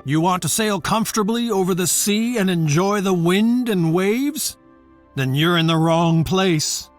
You want to sail comfortably over the sea and enjoy the wind and waves? Then you're in the wrong place.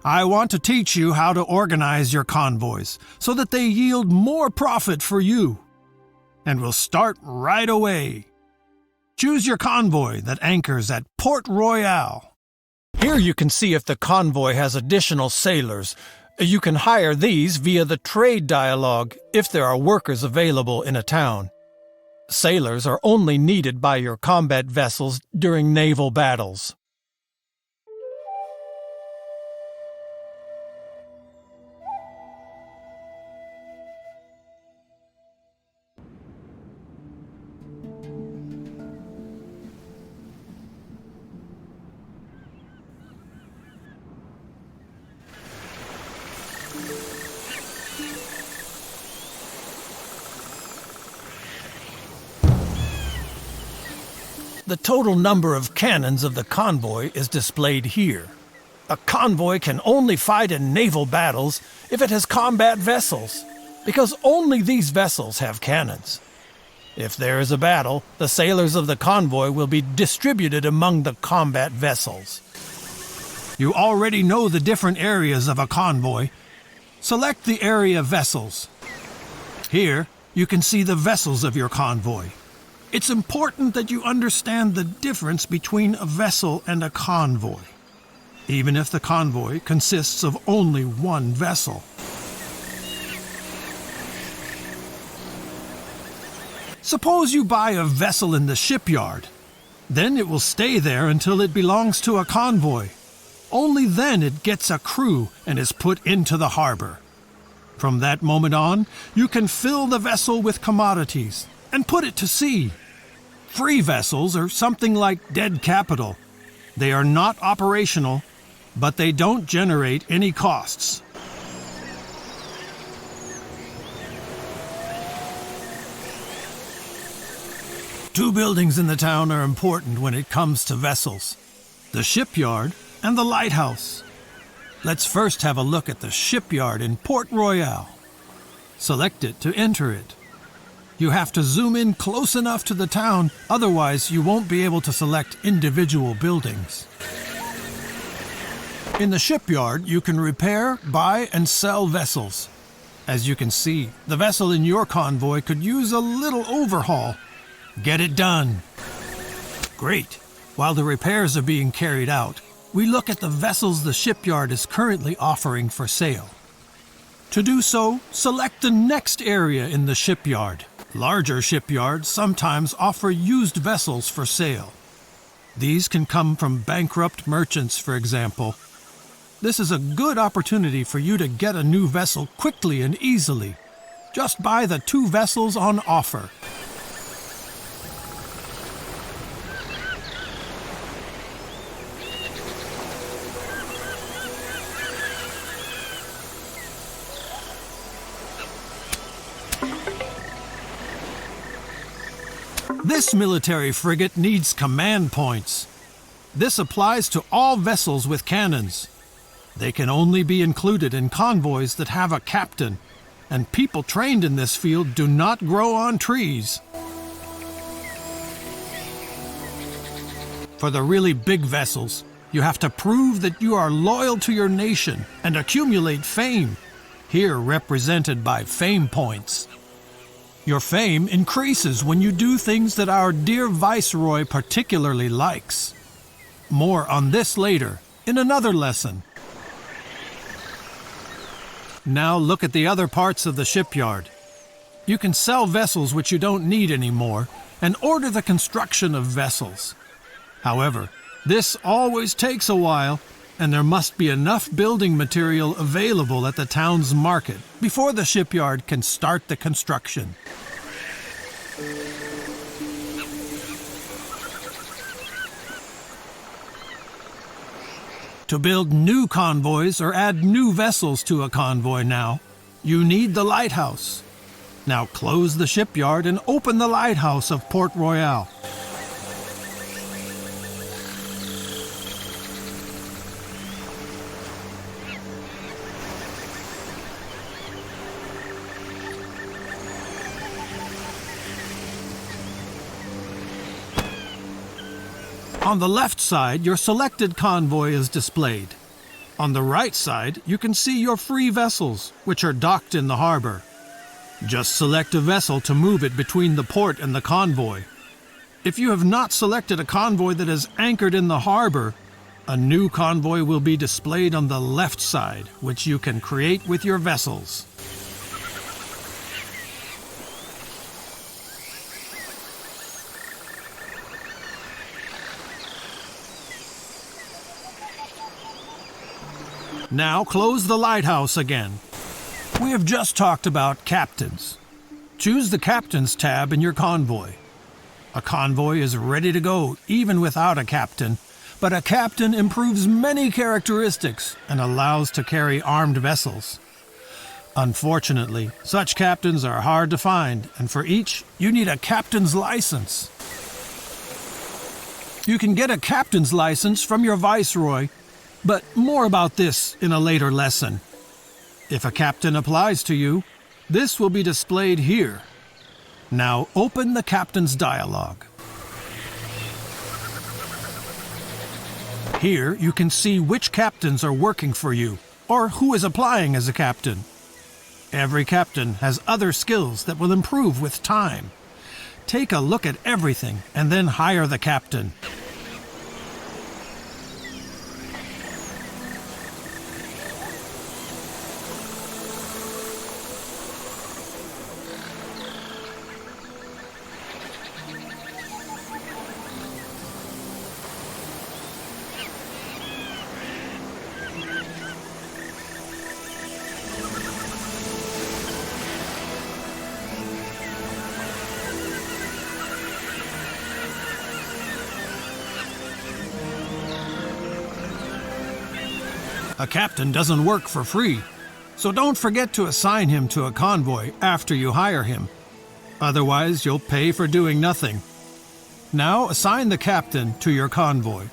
I want to teach you how to organize your convoys so that they yield more profit for you. And we'll start right away. Choose your convoy that anchors at Port Royale. Here you can see if the convoy has additional sailors. You can hire these via the trade dialogue if there are workers available in a town. Sailors are only needed by your combat vessels during naval battles. The total number of cannons of the convoy is displayed here. A convoy can only fight in naval battles if it has combat vessels, because only these vessels have cannons. If there is a battle, the sailors of the convoy will be distributed among the combat vessels. You already know the different areas of a convoy. Select the area vessels. Here, you can see the vessels of your convoy. It's important that you understand the difference between a vessel and a convoy, even if the convoy consists of only one vessel. Suppose you buy a vessel in the shipyard. Then it will stay there until it belongs to a convoy. Only then it gets a crew and is put into the harbor. From that moment on, you can fill the vessel with commodities and put it to sea. Free vessels are something like dead capital. They are not operational, but they don't generate any costs. Two buildings in the town are important when it comes to vessels: the shipyard and the lighthouse. Let's first have a look at the shipyard in Port Royale. Select it to enter it. You have to zoom in close enough to the town, otherwise you won't be able to select individual buildings. In the shipyard, you can repair, buy, and sell vessels. As you can see, the vessel in your convoy could use a little overhaul. Get it done. Great. While the repairs are being carried out, we look at the vessels the shipyard is currently offering for sale. To do so, select the next area in the shipyard. Larger shipyards sometimes offer used vessels for sale. These can come from bankrupt merchants, for example. This is a good opportunity for you to get a new vessel quickly and easily. Just buy the 2 vessels on offer. This military frigate needs command points. This applies to all vessels with cannons. They can only be included in convoys that have a captain, and people trained in this field do not grow on trees. For the really big vessels, you have to prove that you are loyal to your nation and accumulate fame, here represented by fame points. Your fame increases when you do things that our dear Viceroy particularly likes. More on this later, in another lesson. Now look at the other parts of the shipyard. You can sell vessels which you don't need anymore, and order the construction of vessels. However, this always takes a while, and there must be enough building material available at the town's market before the shipyard can start the construction. To build new convoys or add new vessels to a convoy now, you need the lighthouse. Now close the shipyard and open the lighthouse of Port Royale. On the left side, your selected convoy is displayed. On the right side, you can see your free vessels, which are docked in the harbor. Just select a vessel to move it between the port and the convoy. If you have not selected a convoy that is anchored in the harbor, a new convoy will be displayed on the left side, which you can create with your vessels. Now close the lighthouse again. We have just talked about captains. Choose the Captains tab in your convoy. A convoy is ready to go even without a captain, but a captain improves many characteristics and allows to carry armed vessels. Unfortunately, such captains are hard to find, and for each, you need a captain's license. You can get a captain's license from your viceroy, but more about this in a later lesson. If a captain applies to you, this will be displayed here. Now open the captain's dialogue. Here you can see which captains are working for you, or who is applying as a captain. Every captain has other skills that will improve with time. Take a look at everything and then hire the captain. A captain doesn't work for free, so don't forget to assign him to a convoy after you hire him. Otherwise, you'll pay for doing nothing. Now assign the captain to your convoy.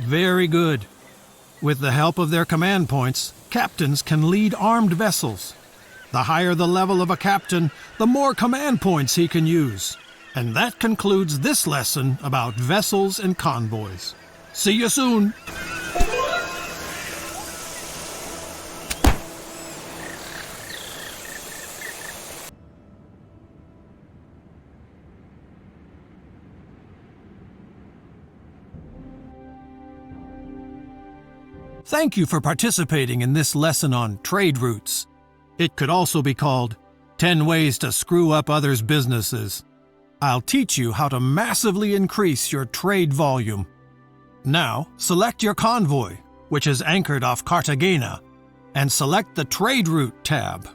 Very good. With the help of their command points, captains can lead armed vessels. The higher the level of a captain, the more command points he can use. And that concludes this lesson about vessels and convoys. See you soon! Thank you for participating in this lesson on trade routes. It could also be called 10 Ways to Screw Up Others' Businesses. I'll teach you how to massively increase your trade volume. Now, select your convoy, which is anchored off Cartagena, and select the Trade Route tab.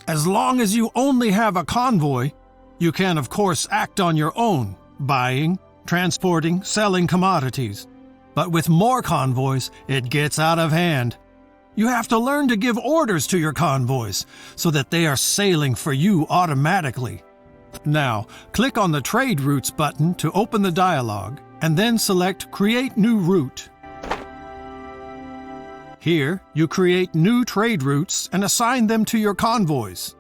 As long as you only have a convoy, you can of course act on your own, buying, transporting, selling commodities. But with more convoys, it gets out of hand. You have to learn to give orders to your convoys so that they are sailing for you automatically. Now, click on the Trade Routes button to open the dialog, and then select Create New Route. Here, you create new trade routes and assign them to your convoys.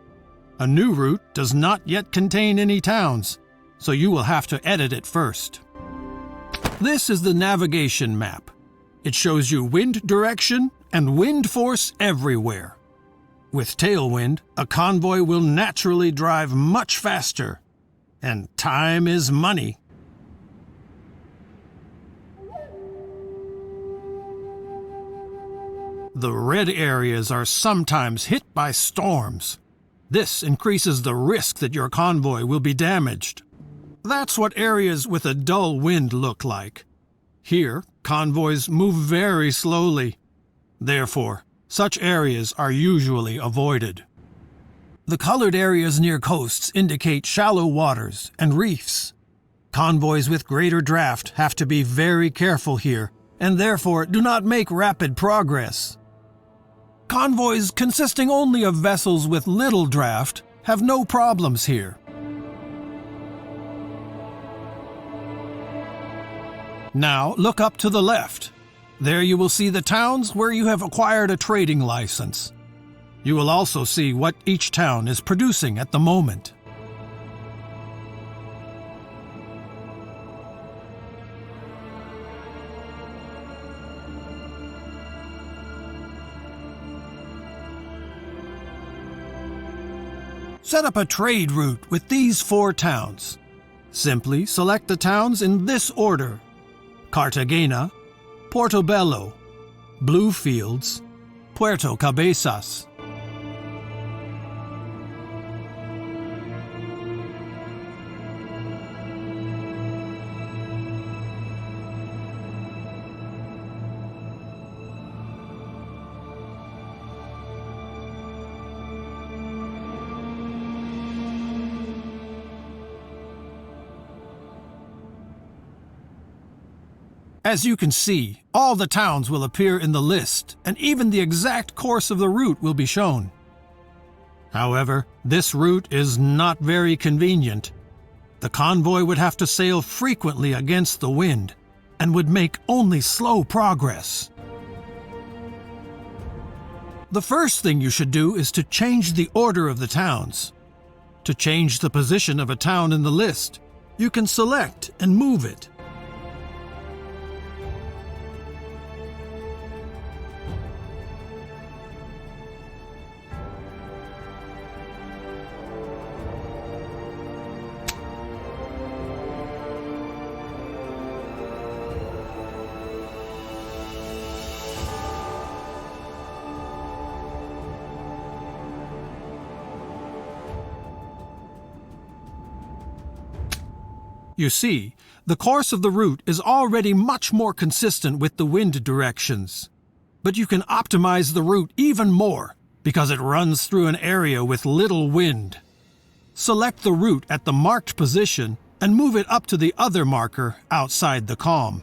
A new route does not yet contain any towns, so you will have to edit it first. This is the navigation map. It shows you wind direction and wind force everywhere. With tailwind, a convoy will naturally drive much faster, and time is money. The red areas are sometimes hit by storms. This increases the risk that your convoy will be damaged. That's what areas with a dull wind look like. Here, convoys move very slowly. Therefore, such areas are usually avoided. The colored areas near coasts indicate shallow waters and reefs. Convoys with greater draft have to be very careful here, and therefore do not make rapid progress. Convoys consisting only of vessels with little draft have no problems here. Now look up to the left. There you will see the towns where you have acquired a trading license. You will also see what each town is producing at the moment. Set up a trade route with these 4 towns. Simply select the towns in this order: Cartagena, Portobello, Bluefields, Puerto Cabezas. As you can see, all the towns will appear in the list, and even the exact course of the route will be shown. However, this route is not very convenient. The convoy would have to sail frequently against the wind, and would make only slow progress. The first thing you should do is to change the order of the towns. To change the position of a town in the list, you can select and move it. You see, the course of the route is already much more consistent with the wind directions. But you can optimize the route even more because it runs through an area with little wind. Select the route at the marked position and move it up to the other marker outside the calm.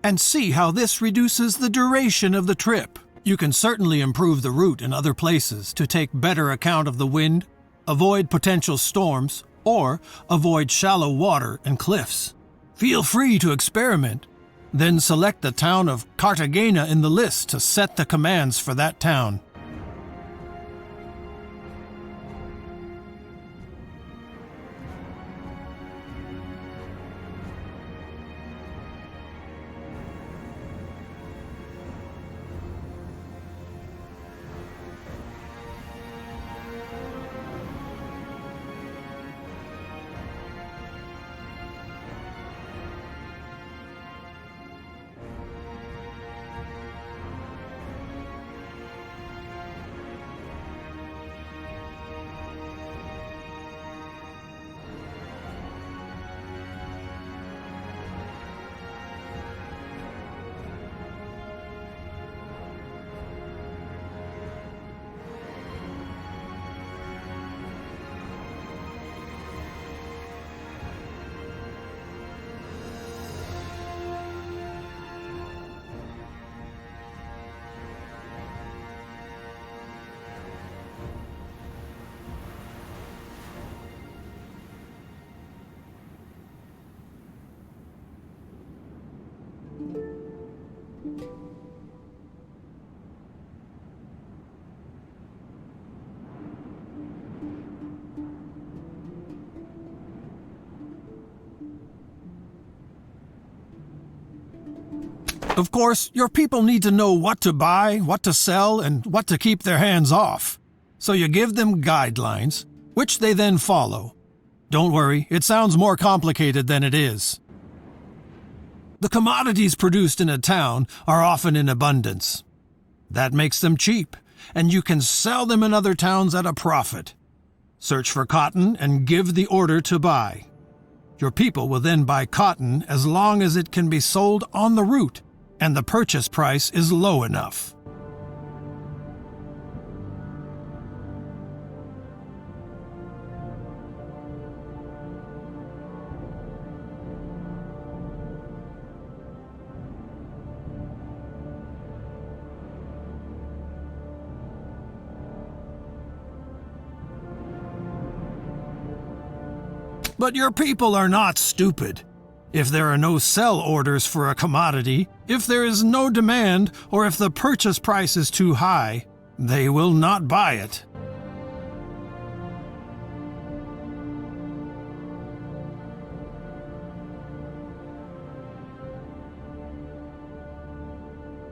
And see how this reduces the duration of the trip. You can certainly improve the route in other places to take better account of the wind, avoid potential storms, or avoid shallow water and cliffs. Feel free to experiment. Then select the town of Cartagena in the list to set the commands for that town. Of course, your people need to know what to buy, what to sell, and what to keep their hands off. So you give them guidelines, which they then follow. Don't worry, it sounds more complicated than it is. The commodities produced in a town are often in abundance. That makes them cheap, and you can sell them in other towns at a profit. Search for cotton and give the order to buy. Your people will then buy cotton as long as it can be sold on the route, and the purchase price is low enough. But your people are not stupid. If there are no sell orders for a commodity, if there is no demand, or if the purchase price is too high, they will not buy it.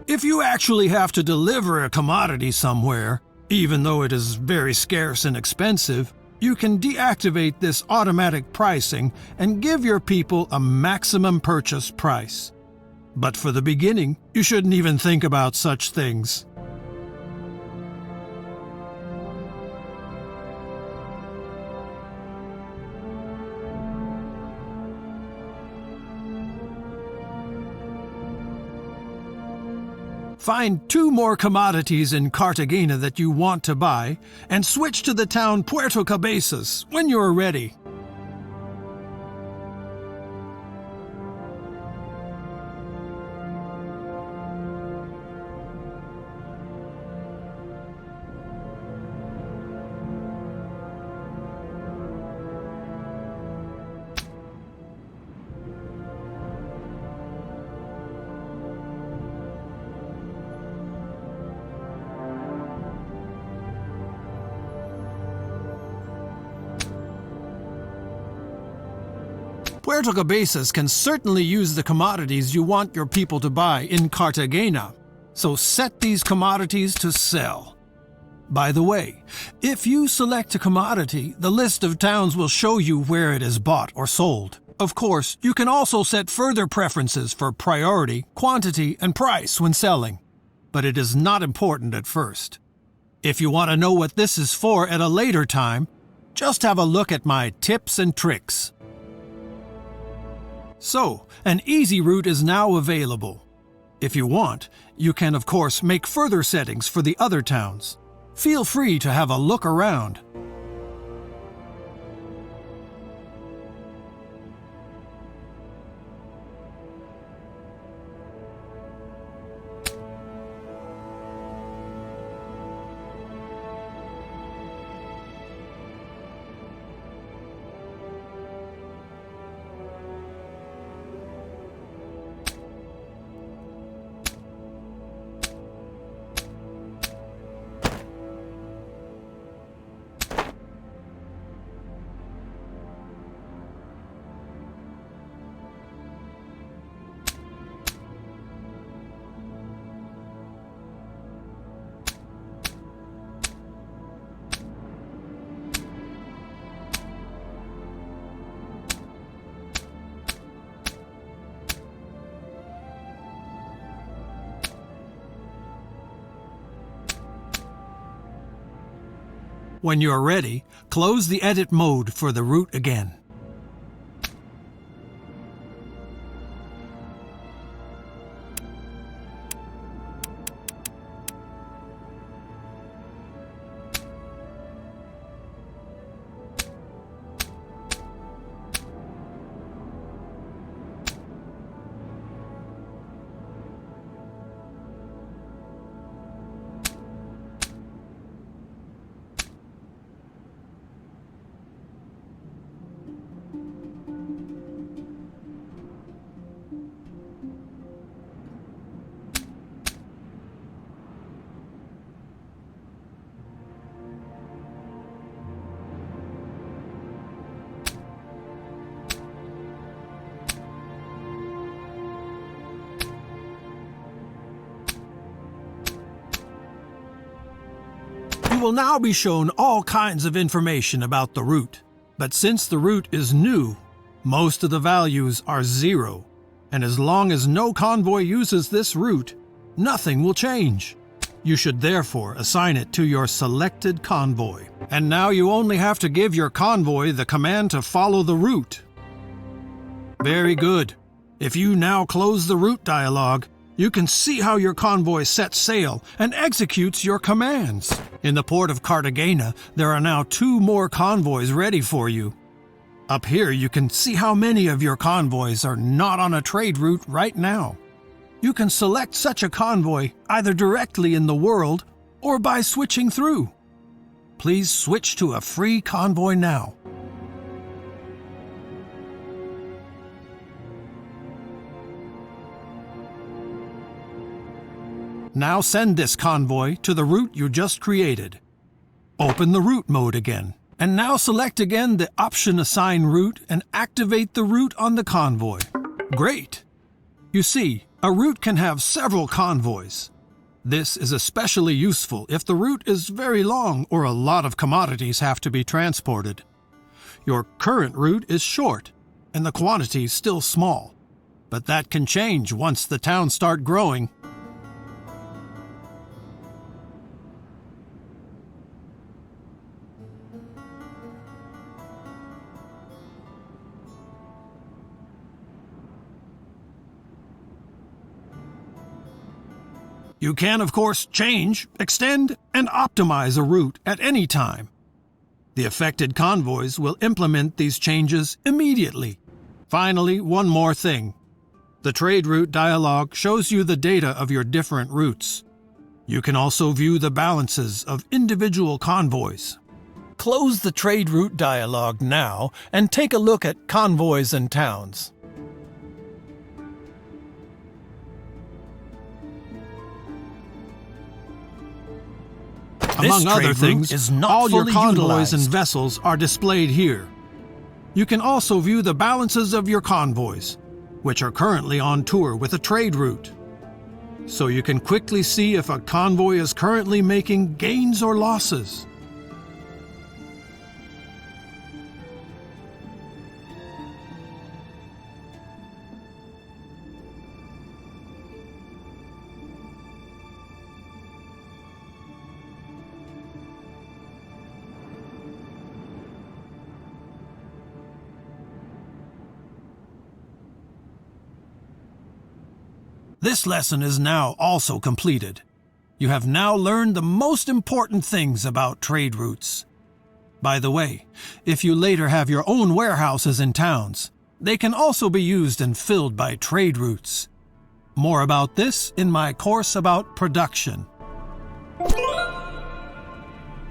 If you actually have to deliver a commodity somewhere, even though it is very scarce and expensive, you can deactivate this automatic pricing and give your people a maximum purchase price. But for the beginning, you shouldn't even think about such things. Find 2 more commodities in Cartagena that you want to buy, and switch to the town Puerto Cabezas when you're ready. Puerto Cabezas can certainly use the commodities you want your people to buy in Cartagena, so set these commodities to sell. By the way, if you select a commodity, the list of towns will show you where it is bought or sold. Of course, you can also set further preferences for priority, quantity, and price when selling, but it is not important at first. If you want to know what this is for at a later time, just have a look at my tips and tricks. So, an easy route is now available. If you want, you can of course make further settings for the other towns. Feel free to have a look around. When you're ready, close the edit mode for the route again. You will now be shown all kinds of information about the route, but since the route is new, most of the values are 0, and as long as no convoy uses this route, nothing will change. You should therefore assign it to your selected convoy. And now you only have to give your convoy the command to follow the route. Very good. If you now close the route dialog, you can see how your convoy sets sail and executes your commands. In the port of Cartagena, there are now 2 more convoys ready for you. Up here, you can see how many of your convoys are not on a trade route right now. You can select such a convoy either directly in the world or by switching through. Please switch to a free convoy now. Now send this convoy to the route you just created. Open the route mode again, and now select again the option Assign Route and activate the route on the convoy. Great! You see, a route can have several convoys. This is especially useful if the route is very long or a lot of commodities have to be transported. Your current route is short, and the quantities still small, but that can change once the towns start growing. You can, of course, change, extend, and optimize a route at any time. The affected convoys will implement these changes immediately. Finally, one more thing. The trade route dialog shows you the data of your different routes. You can also view the balances of individual convoys. Close the trade route dialog now and take a look at convoys and towns. Among other things, all your convoys and vessels are displayed here. You can also view the balances of your convoys, which are currently on tour with a trade route. So you can quickly see if a convoy is currently making gains or losses. This lesson is now also completed. You have now learned the most important things about trade routes. By the way, if you later have your own warehouses in towns, they can also be used and filled by trade routes. More about this in my course about production.